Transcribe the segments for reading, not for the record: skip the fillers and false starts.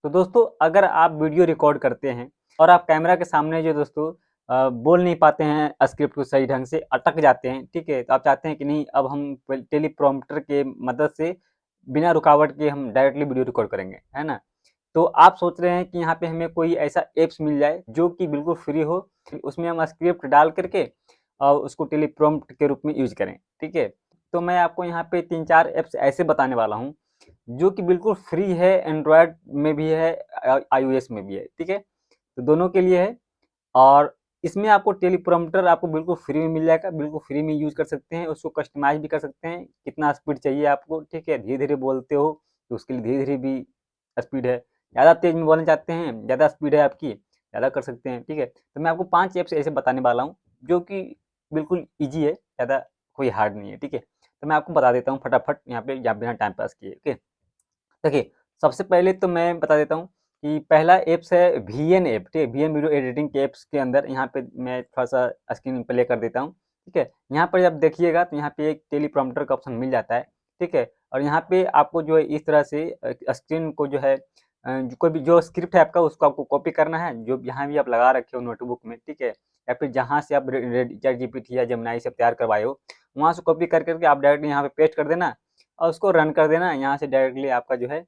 तो दोस्तों अगर आप वीडियो रिकॉर्ड करते हैं और आप कैमरा के सामने जो दोस्तों बोल नहीं पाते हैं स्क्रिप्ट को सही ढंग से, अटक जाते हैं, ठीक है, तो आप चाहते हैं कि नहीं अब हम टेलीप्रॉम्प्टर के मदद से बिना रुकावट के हम डायरेक्टली वीडियो रिकॉर्ड करेंगे, है ना। तो आप सोच रहे हैं कि यहाँ पे हमें कोई ऐसा एप्स मिल जाए जो कि बिल्कुल फ्री हो, उसमें हम स्क्रिप्ट डाल करके और उसको टेलीप्रॉम्प्ट के रूप में यूज करें, ठीक है। तो मैं आपको यहाँ पे 3-4 ऐप्स ऐसे बताने वाला हूँ जो कि बिल्कुल फ्री है, एंड्रॉयड में भी है, आईओएस में भी है, ठीक है। तो दोनों के लिए है और इसमें आपको टेलीप्रॉम्प्टर आपको बिल्कुल फ्री में मिल जाएगा, बिल्कुल फ्री में यूज कर सकते हैं, उसको कस्टमाइज भी कर सकते हैं, कितना स्पीड चाहिए आपको, ठीक है। धीरे धीरे बोलते हो तो उसके लिए धीरे धीरे भी स्पीड है, ज़्यादा तेज में बोलना चाहते हैं, ज़्यादा स्पीड है आपकी, ज़्यादा कर सकते हैं, ठीक है। तो मैं आपको 5 ऐप्स ऐसे बताने वाला हूँ जो कि बिल्कुल ईजी है, ज़्यादा कोई हार्ड नहीं है, ठीक है। तो मैं आपको बता देता हूँ फटाफट यहाँ पे, या बिना टाइम पास किए, ओके। देखिए, सबसे पहले तो मैं बता देता हूँ कि पहला ऐप्स है वीएन ऐप, ठीक है। वीएन वीडियो एडिटिंग के ऐप्स के अंदर यहाँ पे मैं थोड़ा-सा स्क्रीन प्ले कर देता हूँ, ठीक है। यहाँ पर जब देखिएगा तो यहाँ पे एक टेलीप्रॉम्प्टर का ऑप्शन मिल जाता है, ठीक है। और यहाँ पे आपको जो है इस तरह से स्क्रीन को जो है जो कोई भी जो स्क्रिप्ट है आपका उसको आपको कॉपी करना है, जो जहाँ भी आप लगा रखे हो नोटबुक में, ठीक है। या फिर जहाँ से आप चैट जीपीटी या जेमिनी से तैयार करवाए हो, वहाँ से कॉपी कर के आप डायरेक्टली यहाँ पे पेस्ट कर देना और उसको रन कर देना। यहाँ से डायरेक्टली आपका जो है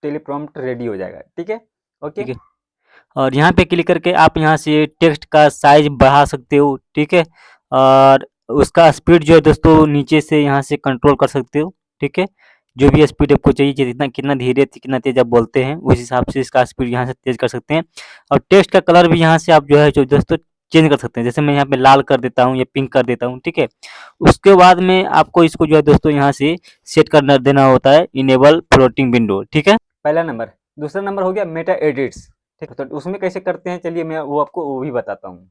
टेलीप्रॉम्प्ट रेडी हो जाएगा, ठीक है, ओके। ठीक है। और यहाँ पे क्लिक करके आप यहाँ से टेक्स्ट का साइज बढ़ा सकते हो, ठीक है। और उसका स्पीड जो है दोस्तों नीचे से यहाँ से कंट्रोल कर सकते हो, ठीक है। जो भी स्पीड आपको चाहिए, जितना कितना धीरे कितना तेज आप बोलते हैं उस हिसाब से इसका स्पीड यहाँ से तेज कर सकते हैं। और टेक्स्ट का कलर भी यहाँ से आप जो है जो दोस्तों चेंज कर सकते हैं, जैसे मैं यहाँ पे लाल कर देता हूँ या पिंक कर देता हूँ, ठीक है। उसके बाद में आपको इसको जो है दोस्तों यहाँ से सेट करना देना होता है इनेबल फ्लोटिंग विंडो, ठीक है। पहला नंबर। दूसरा नंबर हो गया मेटा एडिट्स, ठीक है। तो उसमें कैसे करते हैं चलिए मैं वो आपको वो भी बताता हूँ।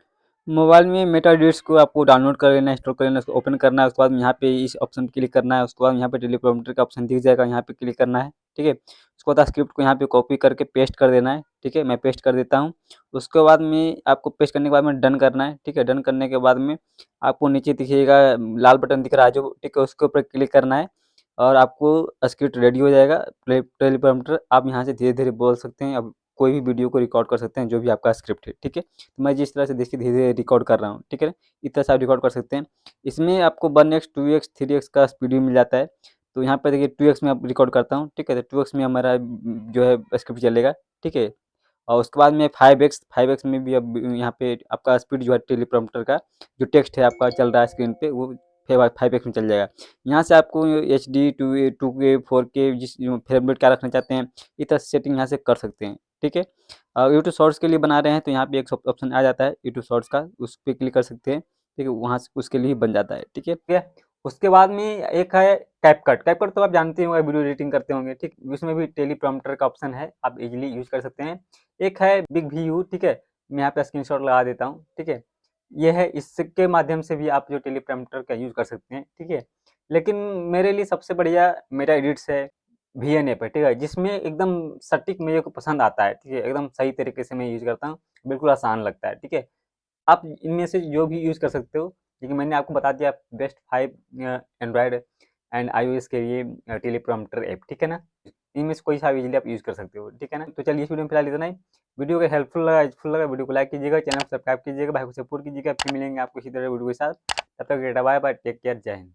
मोबाइल में मेटा एडिट्स को आपको डाउनलोड कर लेना है, इंस्टॉल कर लेना है, उसको ओपन करना है, उसके बाद यहाँ पे इस ऑप्शन पे क्लिक करना है, उसके बाद यहाँ पे टेलीप्रॉम्प्टर का ऑप्शन दिख जाएगा, यहाँ पे क्लिक करना है, ठीक है। उसके बाद स्क्रिप्ट को यहाँ पे कॉपी करके पेस्ट कर देना है, ठीक है। मैं पेस्ट कर देता हूँ। उसके बाद में आपको पेस्ट करने के बाद में डन करना है, ठीक है। डन करने के बाद में आपको नीचे दिखिएगा लाल बटन दिख रहा है जो, ठीक है, उसके ऊपर क्लिक करना है और आपको स्क्रिप्ट रेडी हो जाएगा। टेलीप्रॉम्प्टर आप यहाँ से धीरे धीरे बोल सकते हैं, अब कोई भी वीडियो को रिकॉर्ड कर सकते हैं जो भी आपका स्क्रिप्ट है, ठीक है। तो मैं जिस तरह से देखिए धीरे धीरे रिकॉर्ड कर रहा हूँ, ठीक है ना, इस तरह से आप रिकॉर्ड कर सकते हैं। इसमें आपको 1x 2x 3x का स्पीड भी मिल जाता है। तो यहाँ पे देखिए 2x में अब रिकॉर्ड करता हूँ, ठीक है। तो 2x में हमारा जो है स्क्रिप्ट चलेगा, ठीक है। और उसके बाद में 5x में भी अब यहाँ पे आपका स्पीड जो है टेलीप्रॉम्प्टर का जो टेक्स्ट है आपका चल रहा है स्क्रीन पे वो 5x में चल जाएगा। यहाँ से आपको HD 2K 4K जिस फेवरेट क्या रखना चाहते हैं इस तरह से सेटिंग यहाँ से कर सकते हैं, ठीक है। यूट्यूब शॉर्ट्स के लिए बना रहे हैं तो यहाँ पे एक ऑप्शन आ जाता है यूट्यूब शॉर्ट्स का, उस पर क्लिक कर सकते हैं, ठीक है। वहाँ से उसके लिए ही बन जाता है, ठीक है। उसके बाद में एक है कैपकट। कैपकट तो आप जानते होंगे, वीडियो एडिटिंग करते होंगे, ठीक। उसमें भी टेलीप्रॉम्प्टर का ऑप्शन है, आप इजीली यूज कर सकते हैं। एक है बिग व्यू, ठीक है। मैं यहाँ पे स्क्रीनशॉट लगा देता हूँ, ठीक है। ये है, इसके माध्यम से भी आप जो टेलीप्रॉम्प्टर का यूज कर सकते हैं, ठीक है। लेकिन मेरे लिए सबसे बढ़िया मेरा एडिट्स है, वीएन ऐप है, ठीक है, जिसमें एकदम सटीक मेरे को पसंद आता है, ठीक है। एकदम सही तरीके से मैं यूज करता हूँ, बिल्कुल आसान लगता है, ठीक है। आप इनमें से जो भी यूज़ कर सकते हो, लेकिन मैंने आपको बता दिया बेस्ट 5 एंड्रॉयड एंड आईओएस के लिए टेलीप्रॉम्प्टर ऐप, ठीक है ना। इनमें से कोई सा भी इजीली आप यूज़ कर सकते हो, ठीक है ना। तो चलिए इस वीडियो में फिलहाल इतना ही। वीडियो अगर हेल्पफुल लगा, यूजफुल लगा, वीडियो को लाइक कीजिएगा, चैनल को सब्सक्राइब कीजिएगा, भाई को सपोर्ट कीजिएगा। फिर मिलेंगे आपको इसी तरह वीडियो के साथ, तब तक बाय बाय, टेक केयर, जय हिंद।